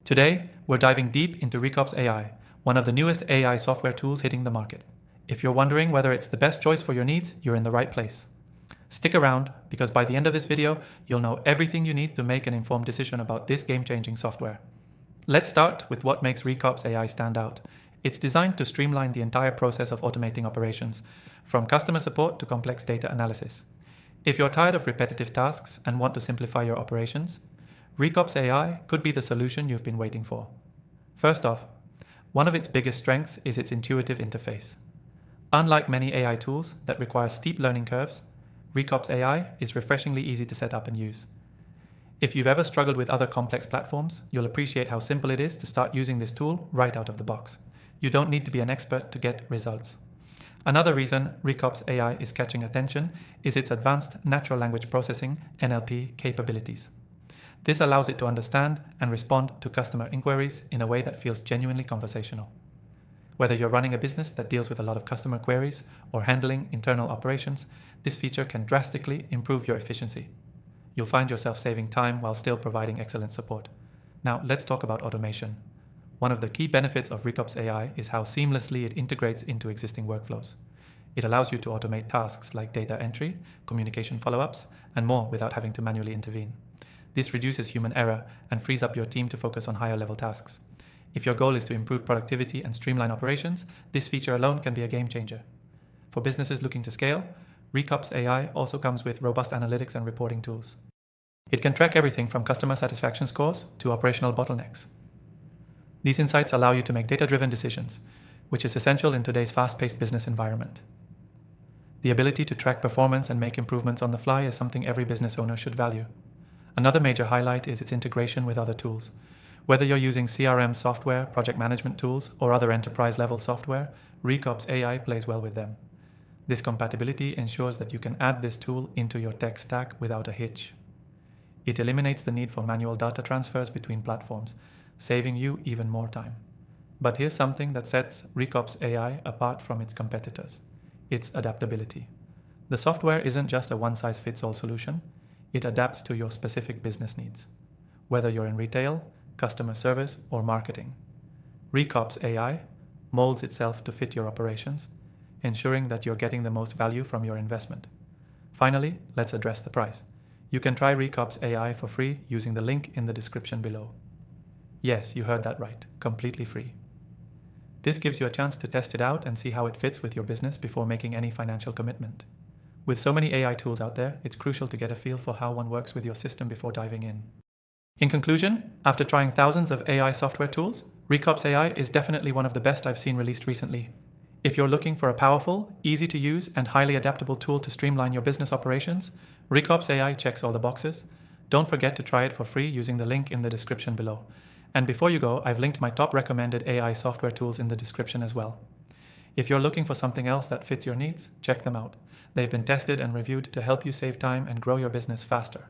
Today, we're diving deep into Reqops AI, one of the newest AI software tools hitting the market. If you're wondering whether it's the best choice for your needs, you're in the right place. Stick around, because by the end of this video, you'll know everything you need to make an informed decision about this game-changing software. Let's start with what makes Reqops AI stand out. It's designed to streamline the entire process of automating operations, from customer support to complex data analysis. If you're tired of repetitive tasks and want to simplify your operations, Reqops AI could be the solution you've been waiting for. First off, one of its biggest strengths is its intuitive interface. Unlike many AI tools that require steep learning curves, Reqops AI is refreshingly easy to set up and use. If you've ever struggled with other complex platforms, you'll appreciate how simple it is to start using this tool right out of the box. You don't need to be an expert to get results. Another reason Reqops AI is catching attention is its advanced natural language processing (NLP) capabilities. This allows it to understand and respond to customer inquiries in a way that feels genuinely conversational. Whether you're running a business that deals with a lot of customer queries or handling internal operations, this feature can drastically improve your efficiency. You'll find yourself saving time while still providing excellent support. Now, let's talk about automation. One of the key benefits of Reqops AI is how seamlessly it integrates into existing workflows. It allows you to automate tasks like data entry, communication follow-ups, and more without having to manually intervene. This reduces human error and frees up your team to focus on higher-level tasks. If your goal is to improve productivity and streamline operations, this feature alone can be a game-changer. For businesses looking to scale, Reqops AI also comes with robust analytics and reporting tools. It can track everything from customer satisfaction scores to operational bottlenecks. These insights allow you to make data-driven decisions, which is essential in today's fast-paced business environment. The ability to track performance and make improvements on the fly is something every business owner should value. Another major highlight is its integration with other tools. Whether you're using CRM software, project management tools, or other enterprise-level software, Reqops AI plays well with them. This compatibility ensures that you can add this tool into your tech stack without a hitch. It eliminates the need for manual data transfers between platforms, saving you even more time. But here's something that sets Reqops AI apart from its competitors: its adaptability. The software isn't just a one-size-fits-all solution. It adapts to your specific business needs, whether you're in retail, customer service, or marketing. Reqops AI molds itself to fit your operations, ensuring that you're getting the most value from your investment. Finally, let's address the price. You can try Reqops AI for free using the link in the description below. Yes, you heard that right, completely free. This gives you a chance to test it out and see how it fits with your business before making any financial commitment. With so many AI tools out there, it's crucial to get a feel for how one works with your system before diving in. In conclusion, after trying thousands of AI software tools, Reqops AI is definitely one of the best I've seen released recently. If you're looking for a powerful, easy-to-use, and highly adaptable tool to streamline your business operations, Reqops AI checks all the boxes. Don't forget to try it for free using the link in the description below. And before you go, I've linked my top recommended AI software tools in the description as well. If you're looking for something else that fits your needs, check them out. They've been tested and reviewed to help you save time and grow your business faster.